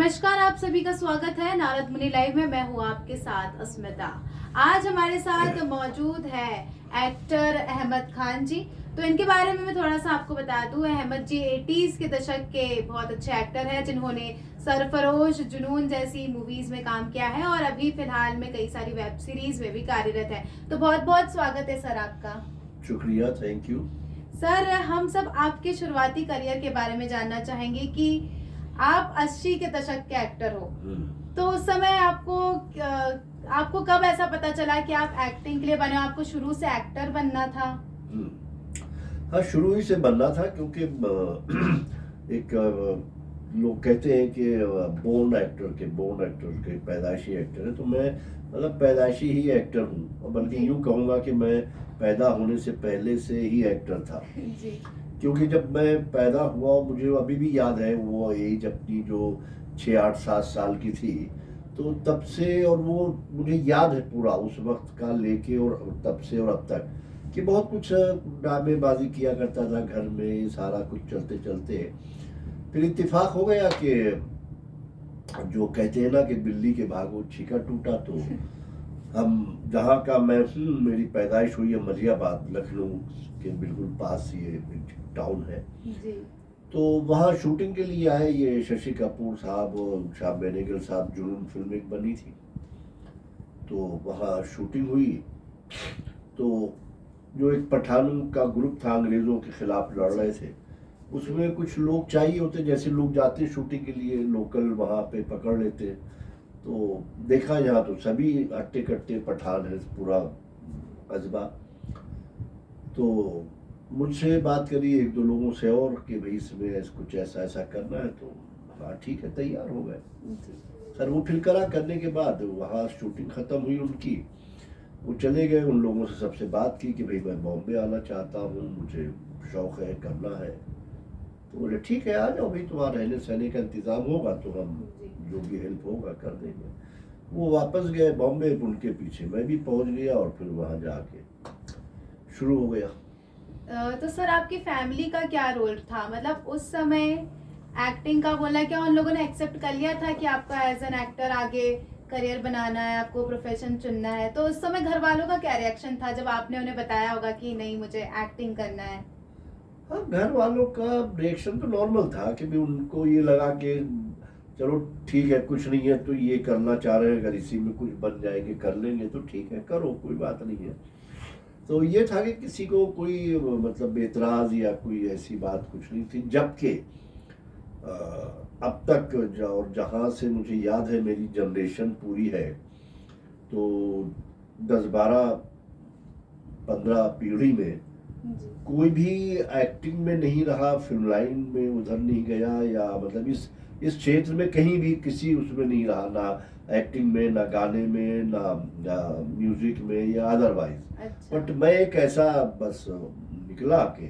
नमस्कार, आप सभी का स्वागत है नारद मुनि लाइव में। मैं हूँ आपके साथ अस्मिता। आज हमारे साथ मौजूद है एक्टर अहमद खान जी। तो इनके बारे में मैं थोड़ा सा आपको बता दूं। अहमद जी 80s के दशक के बहुत अच्छे एक्टर हैं जिन्होंने सरफरोश, जुनून जैसी मूवीज में काम किया है और अभी फिलहाल में कई सारी वेब सीरीज में भी कार्यरत है। तो बहुत बहुत स्वागत है सर आपका। शुक्रिया, थैंक यू। सर, हम सब आपके शुरुआती करियर के बारे में जानना चाहेंगे कि आप 80 के दशक के एक्टर हो। तो उस समय आपको कब ऐसा पता चला कि आप एक्टिंग के लिए बने हो? आपको शुरू से एक्टर बनना था? हाँ, शुरू ही से बनना था क्योंकि एक लोग कहते हैं कि बोर्न एक्टर के पैदाइशी एक्टर है। तो मैं मतलब पैदाइशी ही एक्टर हूँ, और बल्कि यूँ कहूँगा कि मैं पैदा होने से पहले से ही एक्टर था। जी। क्योंकि जब मैं पैदा हुआ, मुझे अभी भी याद है वो एज अपनी जो 6, 8, 7 साल की थी। तो तब से, और वो मुझे याद है पूरा उस वक्त का लेके, और तब से और अब तक कि बहुत कुछ ड्रामेबाजी किया करता था घर में। सारा कुछ चलते चलते फिर इत्तेफाक हो गया कि जो कहते हैं ना कि बिल्ली के भागो छीका टूटा। तो हम जहाँ का मैं हूँ, मेरी पैदाइश हुई है मलियाबाद, लखनऊ के बिल्कुल पास ये टाउन है। जी। तो वहाँ शूटिंग के लिए आए ये शशि कपूर साहब और शाह बेनेगल साहब। जुनून फिल्म एक बनी थी, तो वहाँ शूटिंग हुई। तो जो एक पठानों का ग्रुप था, अंग्रेज़ों के खिलाफ लड़ रहे थे, उसमें कुछ लोग चाहिए होते, जैसे लोग जाते शूटिंग के लिए, लोकल वहाँ पे पकड़ लेते। तो देखा यहाँ तो सभी अट्टे कट्टे पठान है, पूरा कस्बा। तो मुझसे बात करी एक दो लोगों से और कि भाई इसमें कुछ ऐसा ऐसा करना है। तो हाँ ठीक है, तैयार हो गए सर। वो फिर करा, करने के बाद वहाँ शूटिंग ख़त्म हुई उनकी, वो चले गए। उन लोगों से सबसे बात की कि भाई मैं बॉम्बे आना चाहता हूँ, मुझे शौक़ है, करना है। तो बोले ठीक है, आ जाओ भाई, तुम्हारा रहने सहने का इंतज़ाम होगा तो हम जो भी हेल्प होगा कर देंगे। वो वापस गए बॉम्बे, उनके पीछे मैं भी पहुँच गया, और फिर वहाँ जाके शुरू हो गया। तो सर, आपकी फैमिली का क्या रोल था? मतलब उस समय एक्टिंग का बोलना, क्या उन लोगों ने एक्सेप्ट कर लिया था कि आपका एज एन एक्टर आगे करियर बनाना है, आपको प्रोफेशन चुनना है? तो उस समय घर वालों का क्या रिएक्शन था जब आपने उन्हें बताया होगा कि नहीं, मुझे एक्टिंग करना है? हाँ, घर वालों का रिएक्शन तो नॉर्मल था कि भी उनको ये लगा कि चलो ठीक है, कुछ नहीं है तो ये करना चाह रहे हैं, अगर इसी में कुछ बन जाएंगे कर लेंगे तो ठीक है, करो, कोई बात नहीं है। तो ये था कि किसी को कोई मतलब एतराज़ या कोई ऐसी बात कुछ नहीं थी। जबकि अब तक और जहाँ से मुझे याद है मेरी जनरेशन पूरी है, तो 10, 12, 15 पीढ़ी में कोई भी एक्टिंग में नहीं रहा, फिल्म लाइन में उधर नहीं गया, या मतलब इस क्षेत्र में कहीं भी किसी उसमें नहीं रहा, ना एक्टिंग में, ना गाने में, ना म्यूजिक में या अदरवाइज। अच्छा। बट मैं एक ऐसा बस निकला कि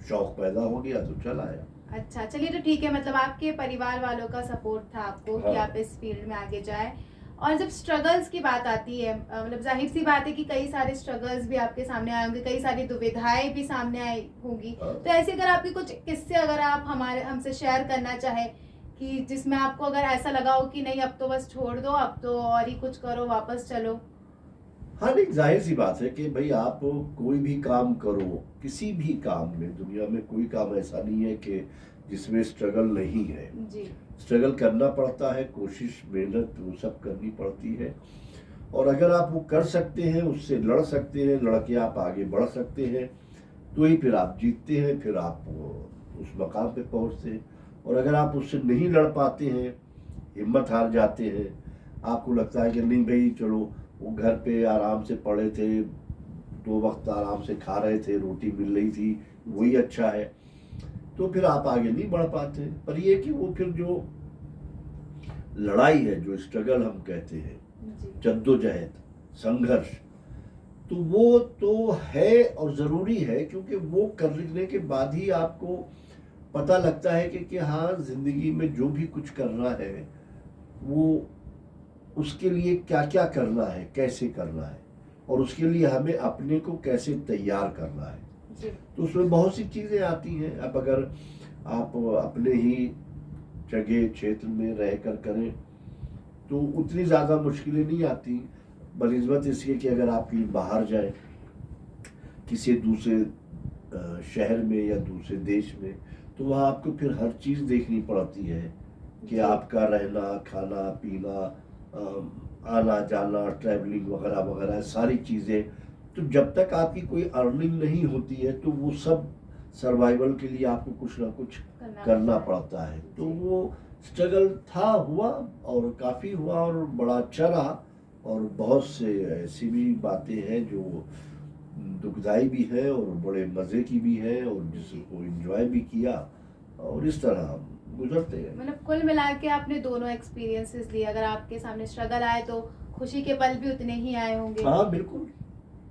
शौक पैदा हो गया तो चला आया। अच्छा, चलिए, तो ठीक है। मतलब आपके परिवार वालों का सपोर्ट था आपको कि हाँ। आप इस फील्ड में आगे जाए। और जब स्ट्रगल्स की बात आती है, मतलब जाहिर सी बात है कि कई सारे स्ट्रगल्स भी आपके सामने आए होंगे, कई सारी दुविधाएं भी सामने आई होंगी। हाँ। तो ऐसे अगर आपके कुछ किस्से अगर आप हमसे शेयर करना चाहे कि जिसमें आपको अगर ऐसा लगा हो कि नहीं, अब तो बस छोड़ दो, अब तो और ही कुछ करो, वापस चलो। हाँ, नहीं, जाहिर सी बात है कि भाई आप कोई भी काम करो, किसी भी काम में, दुनिया में कोई काम ऐसा नहीं है कि जिसमें स्ट्रगल नहीं है। जी। स्ट्रगल करना पड़ता है, कोशिश, मेहनत वो सब करनी पड़ती है। और अगर आप वो कर सकते हैं, उससे लड़ सकते हैं, लड़ के आप आगे बढ़ सकते हैं, तो ही फिर आप जीतते हैं, फिर आप उस मकाम पे पहुंचते हैं। और अगर आप उससे नहीं लड़ पाते हैं, हिम्मत हार जाते हैं, आपको लगता है कि नहीं भाई चलो, वो घर पे आराम से पड़े थे, 2 वक्त आराम से खा रहे थे, रोटी मिल रही थी, वही अच्छा है, तो फिर आप आगे नहीं बढ़ पाते। पर ये कि वो फिर जो लड़ाई है, जो स्ट्रगल हम कहते हैं, जद्दोजहद, संघर्ष, तो वो तो है और ज़रूरी है, क्योंकि वो करने के बाद ही आपको पता लगता है कि हाँ, ज़िंदगी में जो भी कुछ करना है वो उसके लिए क्या क्या करना है, कैसे करना है, और उसके लिए हमें अपने को कैसे तैयार करना है। तो उसमें बहुत सी चीज़ें आती हैं। अब अगर आप अपने ही जगह क्षेत्र में रह कर करें तो उतनी ज़्यादा मुश्किलें नहीं आती। बनिस्बत इसके कि अगर आप कहीं बाहर जाएं किसी दूसरे शहर में या दूसरे देश में, तो वहाँ आपको फिर हर चीज़ देखनी पड़ती है कि जी। आपका रहना खाना पीना, आना जाना, ट्रैवलिंग वगैरह वगैरह सारी चीज़ें। तो जब तक आपकी कोई अर्निंग नहीं होती है तो वो सब सर्वाइवल के लिए आपको कुछ ना कुछ करना पड़ता है। तो जी। वो स्ट्रगल था, हुआ और काफ़ी हुआ और बड़ा अच्छा रहा। और बहुत से ऐसी भी बातें हैं जो दुखदाई भी है और बड़े मज़े की भी है और जिसको एंजॉय भी किया, और इस तरह गुजरते हैं। मतलब कुल मिला के आपने दोनों एक्सपीरियंसेस लिए, अगर आपके सामने स्ट्रगल आए तो खुशी के पल भी उतने ही आए होंगे। हाँ बिल्कुल।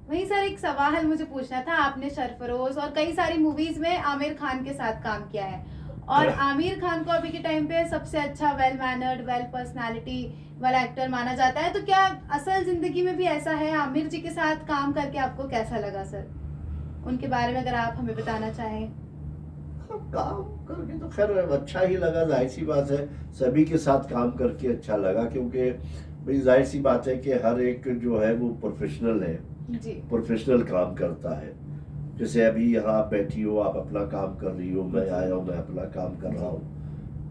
वही सर, एक सवाल मुझे पूछना था, आपने सरफरोश और कई सारी मूवीज में आमिर खान के साथ काम किया है, और आमिर खान को अभी के टाइम पे सबसे अच्छा वेल मैनर्ड वेल पर्सनालिटी वाला एक्टर माना जाता है, तो क्या असल जिंदगी में भी ऐसा है? आमिर जी के साथ काम करके आपको कैसा लगा सर? उनके बारे में अगर आप हमें बताना चाहें। हाँ, काम करके तो खैर अच्छा ही लगा, जाहिर सी बात है सभी के साथ काम करके अच्छा लगा, क्योंकि भाई जाहिर सी बात है कि हर एक जो है वो प्रोफेशनल है, जी। प्रोफेशनल काम करता है। जैसे अभी यहाँ आप बैठी हो, आप अपना काम कर रही हो, मैं आया हूँ, मैं अपना काम कर रहा हूँ।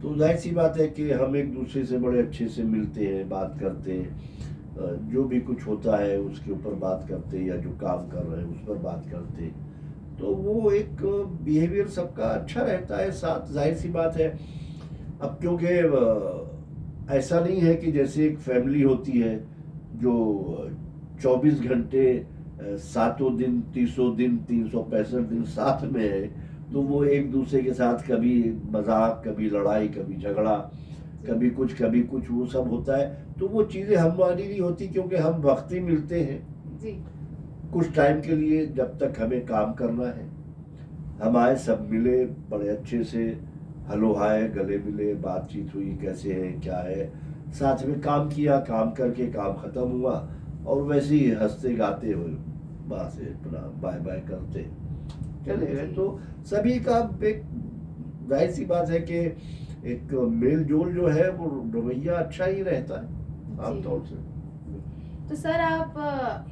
तो जाहिर सी बात है कि हम एक दूसरे से बड़े अच्छे से मिलते हैं, बात करते हैं, जो भी कुछ होता है उसके ऊपर बात करते हैं, या जो काम कर रहे हैं उस पर बात करते हैं। तो वो एक बिहेवियर सबका अच्छा रहता है साथ, जाहिर सी बात है। अब क्योंकि ऐसा नहीं है कि जैसे एक फैमिली होती है जो 24 घंटे सातों दिन 300 दिन 365 दिन साथ में है, तो वो एक दूसरे के साथ कभी मजाक, कभी लड़ाई, कभी झगड़ा, कभी कुछ वो सब होता है। तो वो चीज़ें हमारी नहीं होती, क्योंकि हम वक्त ही मिलते हैं जी। कुछ टाइम के लिए, जब तक हमें काम करना है। हम आए, सब मिले बड़े अच्छे से, हेलो हाय, गले मिले, बातचीत हुई, कैसे हैं क्या है, साथ में काम किया, काम करके काम खत्म हुआ, और वैसे ही हंसते गाते हुए वहाँ से अपना बाय बाय करते चले गए। तो सभी का एक जाहिर सी बात है कि एक मेल जोल जो है वो रवैया अच्छा ही रहता है आमतौर से। तो सर, आप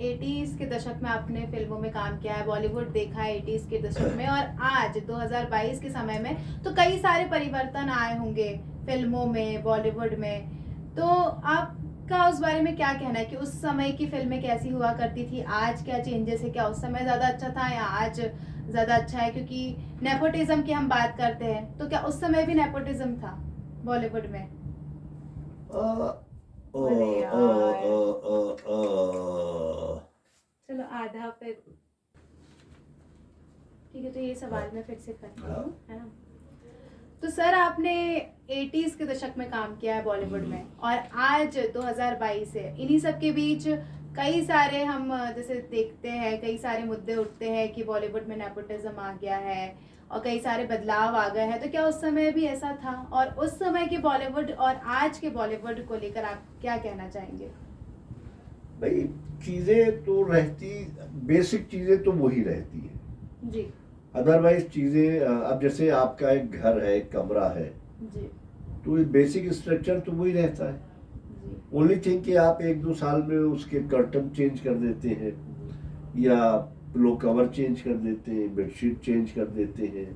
80s के दशक में आपने फिल्मों में काम किया है, बॉलीवुड देखा है 80s के दशक में, और आज 2022 के समय में तो कई सारे परिवर्तन आए होंगे फिल्मों में, बॉलीवुड में। तो आपका उस बारे में क्या कहना है कि उस समय की फिल्में कैसी हुआ करती थी, आज क्या चेंजेस है? क्या उस समय ज़्यादा अच्छा था या आज ज़्यादा अच्छा है? क्योंकि नेपोटिज्म की हम बात करते हैं, तो क्या उस समय भी नेपोटिज्म था बॉलीवुड में? अरे यार, चलो आधा फिर ठीक है, तो ये सवाल मैं फिर से करती हूँ, है ना? तो सर, आपने 80s के दशक में काम किया है बॉलीवुड में, और आज 2022 है, इन्हीं सब के बीच कई सारे हम जैसे देखते हैं, कई सारे मुद्दे उठते हैं कि बॉलीवुड में नेपोटिज्म आ गया है और कई सारे बदलाव आ गए हैं। तो क्या उस समय भी ऐसा था? और उस समय के बॉलीवुड और आज के बॉलीवुड को लेकर आप क्या कहना चाहेंगे? भाई चीजें तो रहती, बेसिक चीजें तो वही रहती है जी। अदरवाइज चीजें अब जैसे आपका एक घर है, एक कमरा है, जी। तो ये बेसिक स्ट्रक्चर तो वही रहता है। जी। ओनली थिंग कि आप 1-2 साल में उसके कर्टन चेंज कर देते हैं, या पिलो कवर चेंज कर देते हैं, बेडशीट चेंज कर देते हैं,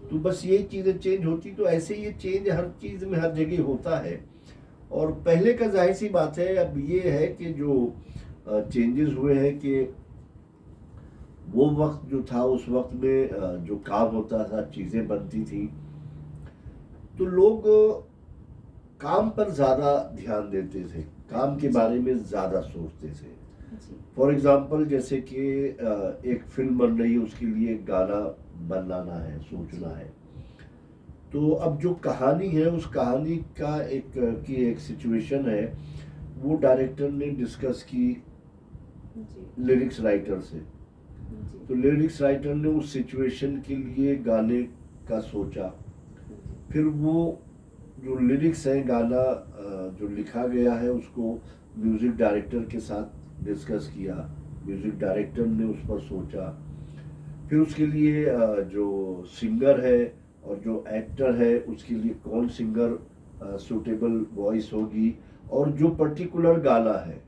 तो बस यही चीज़ें चेंज होती। तो ऐसे ये चेंज हर चीज़ में हर जगह होता है। और पहले का जाहिर सी बात है, अब ये है कि जो चेंजेस हुए हैं कि वो वक्त जो था, उस वक्त में जो काम होता था, चीज़ें बनती थी, तो लोग काम पर ज़्यादा ध्यान देते थे, काम के बारे में ज़्यादा सोचते थे। फॉर एग्जाम्पल जैसे कि एक फिल्म बन रही है, उसके लिए गाना बनाना है, सोचना है, तो अब जो कहानी है उस कहानी का एक सिचुएशन है, वो डायरेक्टर ने डिस्कस की लिरिक्स राइटर से। तो लिरिक्स राइटर ने उस सिचुएशन के लिए गाने का सोचा, फिर वो जो लिरिक्स है, गाना जो लिखा गया है, उसको म्यूजिक डायरेक्टर के साथ डिस्कस किया, म्यूजिक डायरेक्टर ने उस पर सोचा, फिर उसके लिए जो सिंगर है और जो एक्टर है, उसके लिए कौन सिंगर सूटेबल वॉइस होगी, और जो पर्टिकुलर गाना है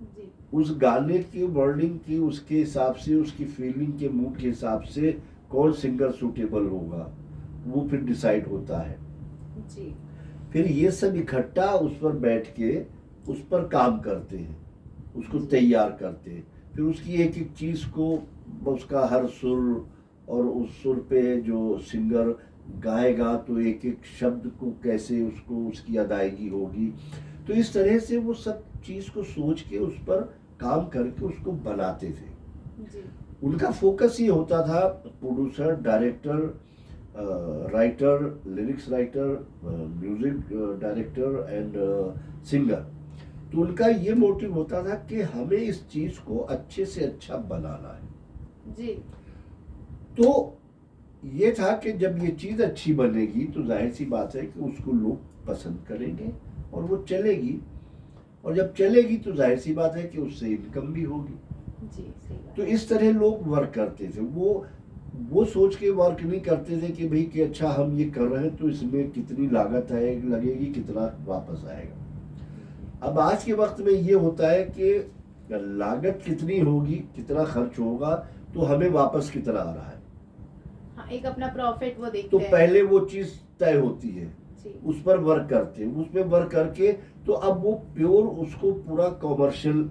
जी उस गाने की वर्डिंग की उसके हिसाब से, उसकी फीलिंग के मूड के हिसाब से कौन सिंगर सूटेबल होगा वो फिर डिसाइड होता है। जी फिर ये सब इकट्ठा उस पर बैठ के उस पर काम करते हैं, उसको तैयार करते हैं। फिर उसकी एक एक चीज़ को, उसका हर सुर, और उस सुर पे जो सिंगर गाएगा तो एक एक शब्द को कैसे उसको उसकी अदायगी होगी। तो इस तरह से वो सब चीज़ को सोच के उस पर काम करके उसको बनाते थे। जी उनका फोकस ये होता था, producer, director, writer, lyrics writer, music director and singer, तो उनका ये मोटिव होता था कि हमें इस चीज़ को अच्छे से अच्छा बनाना है। जी तो ये था कि जब ये चीज़ अच्छी बनेगी तो जाहिर सी बात है कि उसको लोग पसंद करेंगे और वो चलेगी, और जब चलेगी तो जाहिर सी बात है कि उससे इनकम भी होगी। जी सही बात। तो इस तरह लोग वर्क करते थे। वो सोच के वर्क नहीं करते थे कि भाई कि अच्छा हम ये कर रहे हैं तो इसमें कितनी लागत है, लगेगी, कितना वापस आएगा। अब आज के वक्त में ये होता है कि लागत कितनी होगी, कितना खर्च होगा, तो हमें वापस कितना आ रहा है। हाँ, एक अपना प्रॉफिट वो तो देखते हैं। पहले वो चीज़ तय होती है, जी उस पर वर्क करते हैं, उस पर वर्क करके तो अब वो प्योर उसको पूरा कॉमर्शियल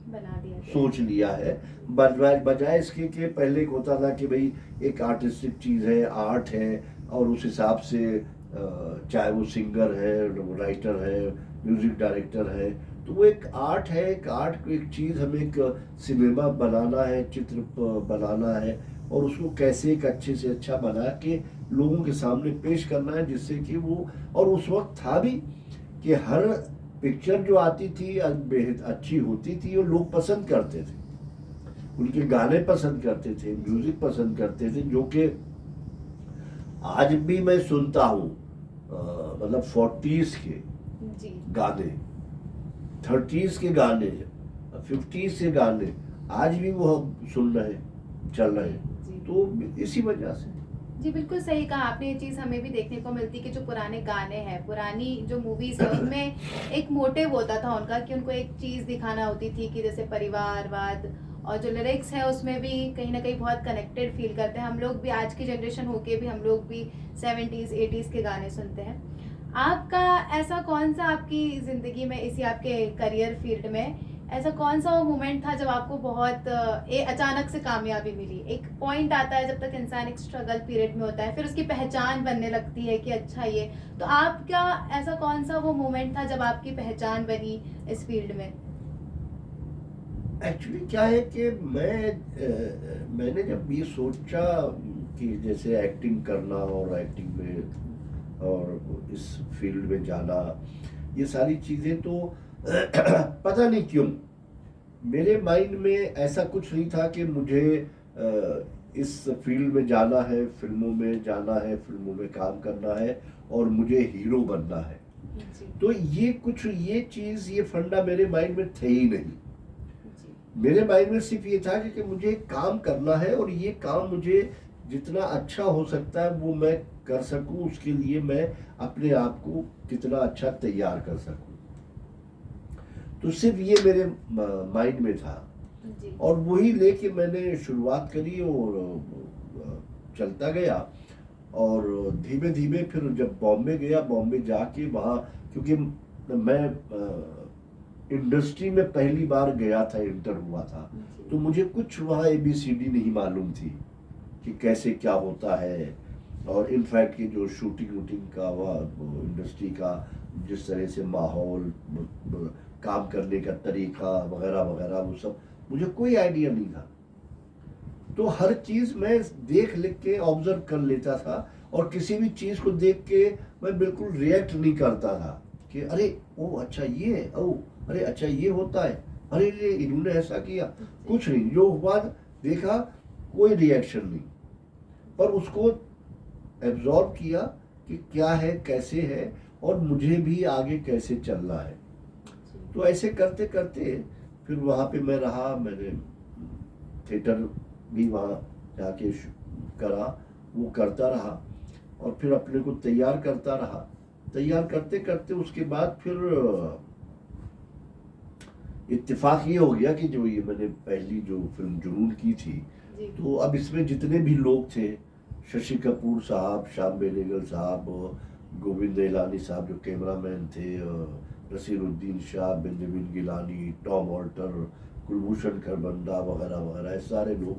बना दिया गया। सोच लिया है। बजाय इसके कि पहले एक होता था कि भाई एक आर्टिस्टिक चीज़ है, आर्ट है, और उस हिसाब से चाहे वो सिंगर है, राइटर है, म्यूजिक डायरेक्टर है, तो वो एक आर्ट है, एक आर्ट को एक चीज़ हमें एक सिनेमा बनाना है, चित्र बनाना है, और उसको कैसे एक अच्छे से अच्छा बना के लोगों के सामने पेश करना है, जिससे कि वो, और उस वक्त था भी कि हर पिक्चर जो आती थी बेहद अच्छी होती थी और लोग पसंद करते थे, उनके गाने पसंद करते थे, म्यूजिक पसंद करते थे, जो कि आज भी मैं सुनता हूँ। मतलब 40s के जी गाने, 30s के गाने, 50s के गाने आज भी वो हम सुन रहे हैं, चल रहे हैं। जी तो इसी वजह से जी बिल्कुल सही कहा आपने। ये चीज़ हमें भी देखने को मिलती कि जो पुराने गाने हैं, पुरानी जो मूवीज है, उनमें एक मोटिव होता था उनका कि उनको एक चीज़ दिखाना होती थी कि जैसे परिवारवाद, और जो लिरिक्स है उसमें भी कहीं ना कहीं बहुत कनेक्टेड फील करते हैं हम लोग भी। आज की जनरेशन होके भी हम लोग भी 70s 80s के गाने सुनते हैं। आपका ऐसा कौन सा आपकी ज़िंदगी में, इसी आपके करियर फील्ड में ऐसा कौन सा वो मोमेंट था जब आपको बहुत अचानक से कामयाबी मिली? एक पॉइंट आता है जब तक इंसान एक स्ट्रगल पीरियड में होता है, फिर उसकी पहचान बनने लगती है कि अच्छा ये, तो आपका ऐसा कौन सा वो मोमेंट था जब आपकी पहचान बनी इस फील्ड में? एक्चुअली क्या है कि मैंने जब ये सोचा कि जैसे एक्टिंग करना और एक्टिंग में और इस फील्ड में जाना, ये सारी चीज़ें तो पता नहीं क्यों मेरे माइंड में ऐसा कुछ नहीं था कि मुझे इस फील्ड में जाना है, फिल्मों में जाना है, फिल्मों में काम करना है और मुझे हीरो बनना है। जी तो ये चीज़, ये फंडा मेरे माइंड में थे ही नहीं। जी मेरे माइंड में सिर्फ ये था कि मुझे काम करना है, और ये काम मुझे जितना अच्छा हो सकता है वो मैं कर सकूं, उसके लिए मैं अपने आप को कितना अच्छा तैयार कर सकूं। तो सिर्फ ये मेरे माइंड में था, जी और वही लेके मैंने शुरुआत करी और चलता गया। और धीमे धीमे फिर जब बॉम्बे गया, बॉम्बे जाके वहाँ, क्योंकि मैं इंडस्ट्री में पहली बार गया था, इंटर हुआ था, तो मुझे कुछ वहाँ ABCD नहीं मालूम थी कि कैसे क्या होता है। और इनफैक्ट कि जो शूटिंग वूटिंग का वह इंडस्ट्री का जिस तरह से माहौल, काम करने का तरीका वगैरह वगैरह, वो सब मुझे कोई आइडिया नहीं था। तो हर चीज़ मैं देख लिख के ऑब्जर्व कर लेता था, और किसी भी चीज़ को देख के मैं बिल्कुल रिएक्ट नहीं करता था कि अरे ओ अच्छा ये है, ओ अरे अच्छा ये होता है, अरे ये इन्होंने ऐसा किया। कुछ नहीं, जो हुआ देखा, कोई रिएक्शन नहीं, पर उसको एब्जॉर्ब किया कि क्या है, कैसे है, और मुझे भी आगे कैसे चलना है। तो ऐसे करते करते फिर वहाँ पे मैं रहा, मैंने थिएटर भी वहाँ जाके करा, वो करता रहा, और फिर अपने को तैयार करता रहा। तैयार करते करते उसके बाद फिर इत्तेफाक ये हो गया कि जो ये मैंने पहली जो फिल्म जुनून की थी, जी तो अब इसमें जितने भी लोग थे, शशि कपूर साहब, श्याम बेनेगल साहब, गोविंद निहलानी साहब जो कैमरामैन थे, Naseeruddin Shah, Benjamin Gilani, Tom Alter, Kulbhushan Kharbanda वगैरह वगैरह, ये सारे लोग,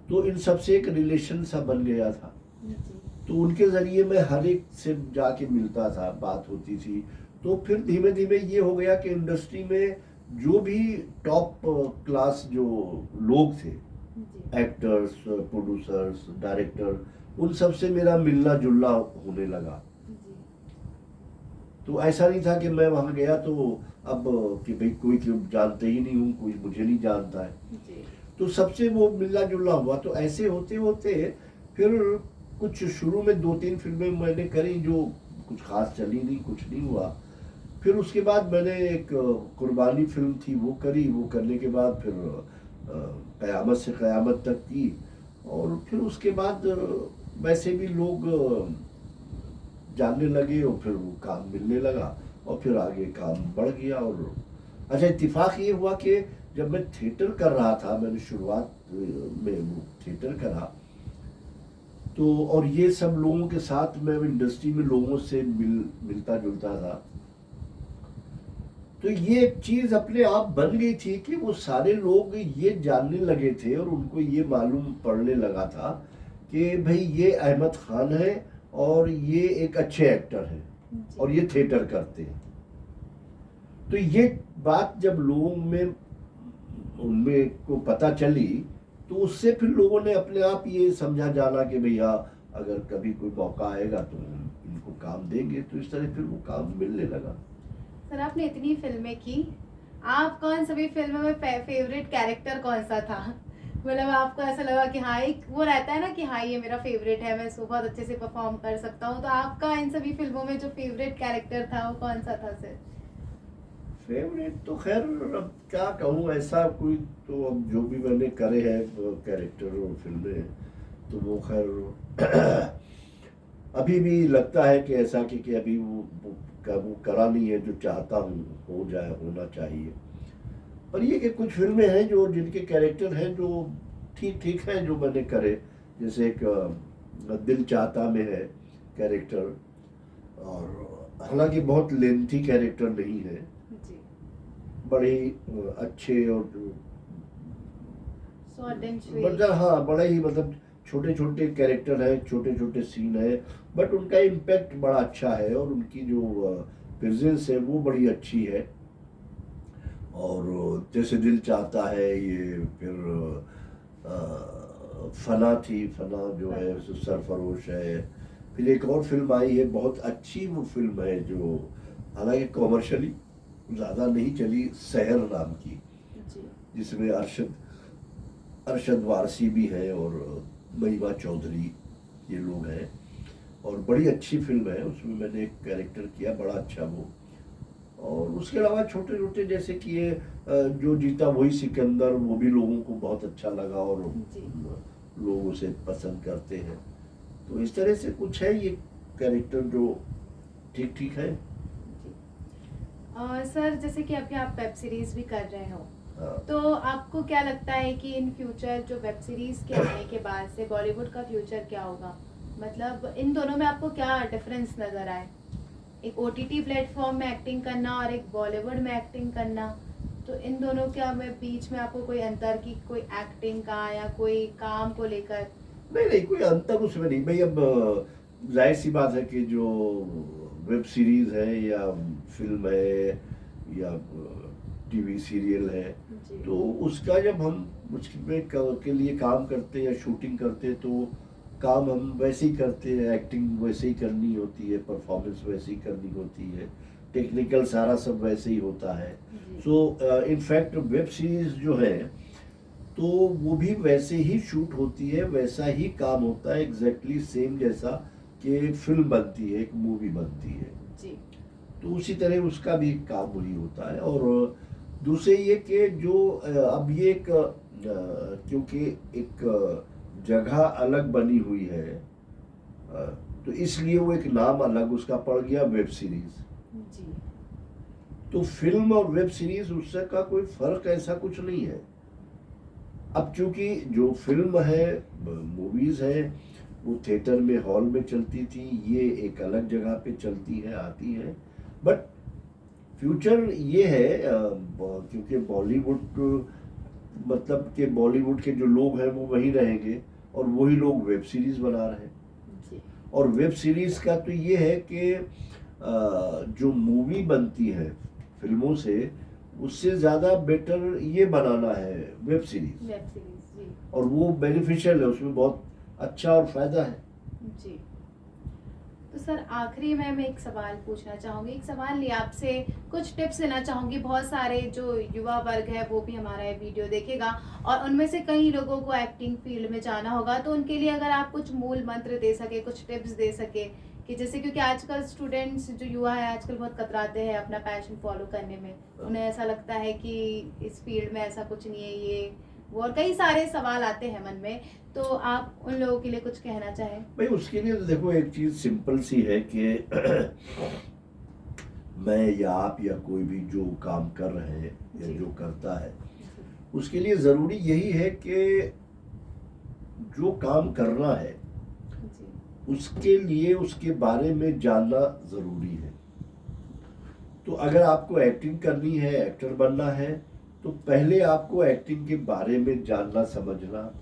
तो इन सबसे एक रिलेशन सा बन गया था। जी तो उनके ज़रिए मैं हर एक से जाके मिलता था, बात होती थी। तो फिर धीमे धीमे ये हो गया कि इंडस्ट्री में जो भी टॉप क्लास जो लोग थे, जी एक्टर्स, प्रोड्यूसर्स, डायरेक्टर, उन सब से मेरा मिलना जुलना होने लगा। जी तो ऐसा नहीं था कि मैं वहाँ गया तो अब कि भाई कोई जानते ही नहीं हूँ, कोई मुझे नहीं जानता है। जी तो सबसे वो मिलना जुलना हुआ। तो ऐसे होते होते फिर कुछ शुरू में 2-3 फिल्में मैंने करी जो कुछ खास चली नहीं, कुछ नहीं हुआ। फिर उसके बाद मैंने एक कुर्बानी फिल्म थी वो करी, वो करने के बाद फिर क़यामत से क़यामत तक की, और फिर उसके बाद वैसे भी लोग जानने लगे और फिर वो काम मिलने लगा और फिर आगे काम बढ़ गया। और अच्छा, इत्तेफाक ये हुआ कि जब मैं थिएटर कर रहा था, मैंने शुरुआत में वो थिएटर करा, तो और ये सब लोगों के साथ मैं इंडस्ट्री में लोगों से मिलता जुलता था, तो ये एक चीज़ अपने आप बन गई थी कि वो सारे लोग ये जानने लगे थे और उनको ये मालूम पड़ने लगा था कि भाई ये अहमद खान है और ये एक अच्छे एक्टर हैं और ये थिएटर करते हैं। तो ये बात जब लोगों में उनमें को पता चली, तो उससे फिर लोगों ने अपने आप ये समझा जाना कि भैया अगर कभी कोई मौका आएगा तो इनको काम देंगे। तो इस तरह फिर वो काम मिलने लगा। सर, आपने इतनी फिल्में की, आप कौन सभी फिल्मों में फेवरेट कैरेक्टर कौन सा था? मतलब आपको ऐसा लगा कि हाँ, एक वो रहता है ना कि हाँ ये मेरा फेवरेट है, मैं इसको बहुत अच्छे से परफॉर्म कर सकता हूँ, तो आपका इन सभी फिल्मों में जो फेवरेट कैरेक्टर था वो कौन सा था सर? फेवरेट तो खैर अब क्या कहूँ, ऐसा कोई तो अब जो भी मैंने करे हैं कैरेक्टर और फिल्में, तो वो खैर अभी भी लगता है कि ऐसा कि अभी वो करा नहीं है जो चाहता हूँ हो जाए, होना चाहिए। पर ये कि कुछ फिल्में हैं जो जिनके कैरेक्टर हैं जो ठीक ठीक हैं जो मैंने करे, जैसे एक दिल चाहता में है कैरेक्टर, और हालांकि बहुत लेंथी कैरेक्टर नहीं है, जी बड़े अच्छे और शॉर्ट एंड मतलब हाँ बड़ा ही मतलब छोटे छोटे कैरेक्टर है, छोटे छोटे सीन है, बट उनका इम्पैक्ट बड़ा अच्छा है और उनकी जो प्रेजेंस है वो बड़ी अच्छी है। और जैसे दिल चाहता है, ये फिर फना थी, फना जो है सरफरोश है। फिर एक और फिल्म आई है बहुत अच्छी, वो फिल्म है जो हालांकि कॉमर्शियली ज़्यादा नहीं चली, शहर नाम की, जी जिसमें अरशद वारसी भी है और महिमा चौधरी, ये लोग हैं, और बड़ी अच्छी फिल्म है। उसमें मैंने एक कैरेक्टर किया बड़ा अच्छा वो। और उसके अलावा छोटे छोटे जैसे कि ये जो जीता वही सिकंदर, वो भी लोगों को बहुत अच्छा लगा और जी लोग उसे पसंद करते हैं। तो इस तरह से कुछ है ये कैरेक्टर जो ठीक ठीक है। जी सर, जैसे कि अभी आप वेब सीरीज भी कर रहे हो, हाँ। तो आपको क्या लगता है कि इन फ्यूचर जो वेब सीरीज के आने के बाद से बॉलीवुड का फ्यूचर क्या होगा? मतलब इन दोनों में आपको क्या डिफरेंस नजर आए? एक ओटीटी प्लेटफॉर्म में एक्टिंग करना और एक बॉलीवुड में एक्टिंग करना, तो इन दोनों क्या में बीच में आपको कोई अंतर की, कोई एक्टिंग का या कोई काम को लेकर? नहीं कोई अंतर उसमें नहीं भाई। अब जाहिर सी बात है कि जो वेब सीरीज है या फिल्म है या टीवी सीरियल है, जी तो उसका जब हम उसमें के लिए काम करते हैं या शूटिंग करते हैं, तो काम हम वैसे ही करते हैं, एक्टिंग वैसे ही करनी होती है, परफॉर्मेंस वैसे ही करनी होती है, टेक्निकल सारा सब वैसे ही होता है। जी सो इनफैक्ट वेब सीरीज जो है तो वो भी वैसे ही शूट होती है, वैसा ही काम होता है, एग्जैक्टली सेम जैसा कि फिल्म बनती है, एक मूवी बनती है, जी तो उसी तरह उसका भी काम वही होता है। और दूसरे ये कि जो अब ये एक क्योंकि एक जगह अलग बनी हुई है, तो इसलिए वो एक नाम अलग उसका पड़ गया, वेब सीरीज। जी। तो फिल्म और वेब सीरीज उससे का कोई फर्क ऐसा कुछ नहीं है। अब चूंकि जो फिल्म है, मूवीज है, वो थिएटर में हॉल में चलती थी, ये एक अलग जगह पे चलती है, आती है। बट फ्यूचर ये है, क्योंकि बॉलीवुड मतलब कि बॉलीवुड के जो लोग हैं वो वहीं रहेंगे और वही लोग वेब सीरीज बना रहे हैं। जी। और वेब सीरीज का तो ये है कि जो मूवी बनती है फिल्मों से, उससे ज़्यादा बेटर ये बनाना है वेब सीरीज। Web series. जी। और वो बेनिफिशियल है, उसमें बहुत अच्छा और फायदा है। जी। तो सर आखिरी में मैं एक सवाल पूछना चाहूँगी, एक सवाल नहीं, आपसे कुछ टिप्स लेना चाहूँगी। बहुत सारे जो युवा वर्ग है वो भी हमारा ये वीडियो देखेगा और उनमें से कई लोगों को एक्टिंग फील्ड में जाना होगा, तो उनके लिए अगर आप कुछ मूल मंत्र दे सके, कुछ टिप्स दे सके कि जैसे, क्योंकि आजकल स्टूडेंट्स जो युवा है आजकल बहुत कतराते हैं अपना पैशन फॉलो करने में, उन्हें ऐसा लगता है कि इस फील्ड में ऐसा कुछ नहीं है, ये वो, और कई सारे सवाल आते हैं मन में, तो आप उन लोगों के लिए कुछ कहना चाहें? भाई उसके लिए तो देखो, एक चीज सिंपल सी है कि मैं या आप या कोई भी जो काम कर रहे हैं या जो करता है, उसके लिए जरूरी यही है कि जो काम करना है उसके लिए उसके बारे में जानना जरूरी है। तो अगर आपको एक्टिंग करनी है, एक्टर बनना है, तो पहले आपको एक्टिंग के बारे में जानना, समझना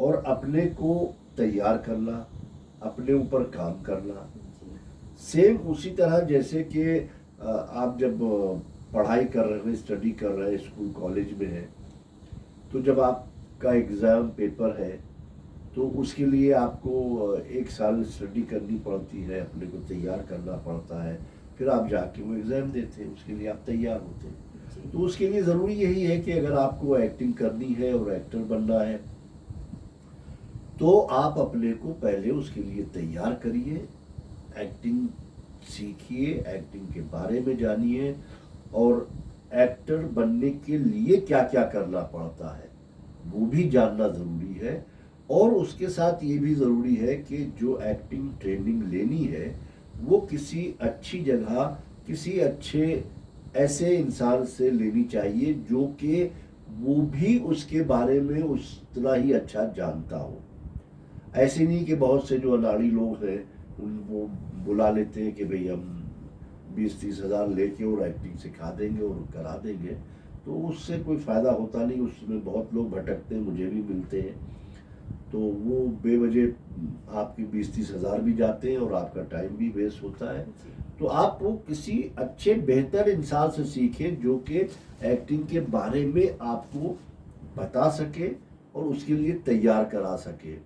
और अपने को तैयार करना, अपने ऊपर काम करना। सेम उसी तरह जैसे कि आप जब पढ़ाई कर रहे हैं, स्टडी कर रहे हैं, स्कूल कॉलेज में है, तो जब आपका एग्ज़ाम पेपर है तो उसके लिए आपको एक साल स्टडी करनी पड़ती है, अपने को तैयार करना पड़ता है, फिर आप जाके वो एग्ज़ाम देते हैं, उसके लिए आप तैयार होते हैं। तो उसके लिए ज़रूरी यही है कि अगर आपको एक्टिंग करनी है और एक्टर बनना है, तो आप अपने को पहले उसके लिए तैयार करिए, एक्टिंग सीखिए, एक्टिंग के बारे में जानिए और एक्टर बनने के लिए क्या क्या करना पड़ता है वो भी जानना ज़रूरी है। और उसके साथ ये भी ज़रूरी है कि जो एक्टिंग ट्रेनिंग लेनी है वो किसी अच्छी जगह, किसी अच्छे ऐसे इंसान से लेनी चाहिए जो कि वो भी उसके बारे में उस तरह ही अच्छा जानता हो। ऐसे नहीं कि बहुत से जो अनाड़ी लोग हैं उन वो बुला लेते हैं कि भाई हम 20-30 हज़ार लेके और एक्टिंग सिखा देंगे और करा देंगे, तो उससे कोई फ़ायदा होता नहीं। उसमें बहुत लोग भटकते हैं, मुझे भी मिलते हैं, तो वो बेवजह आपकी 20-30 हज़ार भी जाते हैं और आपका टाइम भी वेस्ट होता है। तो आप वो किसी अच्छे बेहतर इंसान से सीखें जो कि एक्टिंग के बारे में आपको बता सके और उसके लिए तैयार करा सके।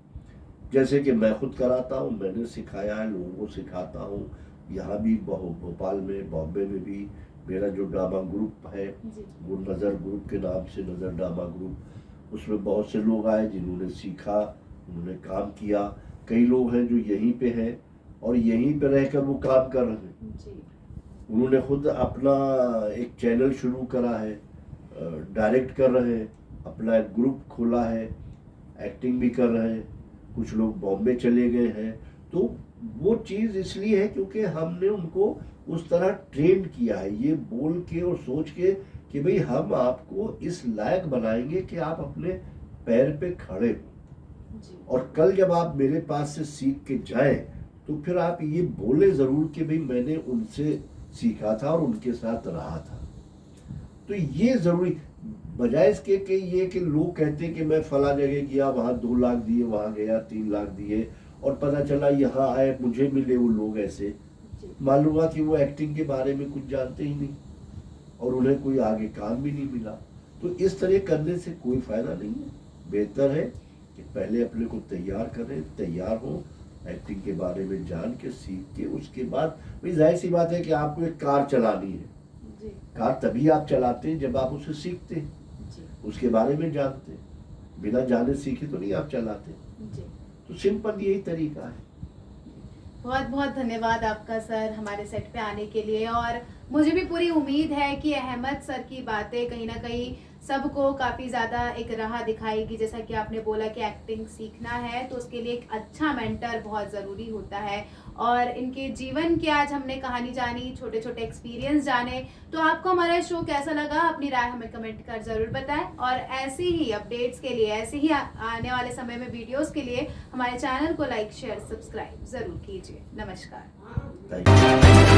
जैसे कि मैं खुद कराता हूँ, मैंने सिखाया है, लोगों को सिखाता हूँ, यहाँ भी भोपाल में, बॉम्बे में भी मेरा जो ड्रामा ग्रुप है वो नज़र ग्रुप के नाम से, नज़र ड्रामा ग्रुप, उसमें बहुत से लोग आए जिन्होंने सीखा, उन्होंने काम किया। कई लोग हैं जो यहीं पे हैं और यहीं पे रहकर वो काम कर रहे हैं। उन्होंने खुद अपना एक चैनल शुरू करा है, डायरेक्ट कर रहे हैं, अपना एक ग्रुप खोला है, एक्टिंग भी कर रहे हैं, कुछ लोग बॉम्बे चले गए हैं। तो वो चीज़ इसलिए है क्योंकि हमने उनको उस तरह ट्रेन किया है, ये बोल के और सोच के कि भाई हम आपको इस लायक बनाएंगे कि आप अपने पैर पे खड़े हो। और कल जब आप मेरे पास से सीख के जाएं तो फिर आप ये बोले ज़रूर कि भाई मैंने उनसे सीखा था और उनके साथ रहा था। तो ये ज़रूरी, बजाय इसके कि ये कि लोग कहते हैं कि मैं फला जगह गया, वहाँ 2 लाख दिए, वहाँ गया 3 लाख दिए और पता चला यहाँ आए मुझे मिले वो लोग ऐसे, मालूम हुआ कि वो एक्टिंग के बारे में कुछ जानते ही नहीं और उन्हें कोई आगे काम भी नहीं मिला। तो इस तरह करने से कोई फ़ायदा नहीं है। बेहतर है कि पहले अपने को तैयार करें, तैयार हो, एक्टिंग के बारे में जान के, सीख के, उसके बाद भाई जाहिर सी बात है कि आपको एक कार चलानी है, कार तभी आप चलाते हैं जब आप उसे सीखते हैं, उसके बारे में जानते हैं। बिना जाने सीखे तो नहीं आप चलाते। तो सिंपल यही तरीका है। बहुत बहुत धन्यवाद आपका सर हमारे सेट पे आने के लिए, और मुझे भी पूरी उम्मीद है कि अहमद सर की बातें कहीं ना कहीं सबको काफ़ी ज़्यादा एक राह दिखाएगी। जैसा कि आपने बोला कि एक्टिंग सीखना है तो उसके लिए एक अच्छा मेंटर बहुत ज़रूरी होता है, और इनके जीवन की आज हमने कहानी जानी, छोटे छोटे एक्सपीरियंस जाने। तो आपको हमारा शो कैसा लगा, अपनी राय हमें कमेंट कर ज़रूर बताएं, और ऐसी ही अपडेट्स के लिए, ऐसे ही आने वाले समय में वीडियोस के लिए हमारे चैनल को लाइक शेयर सब्सक्राइब ज़रूर कीजिए। नमस्कार। Thank you.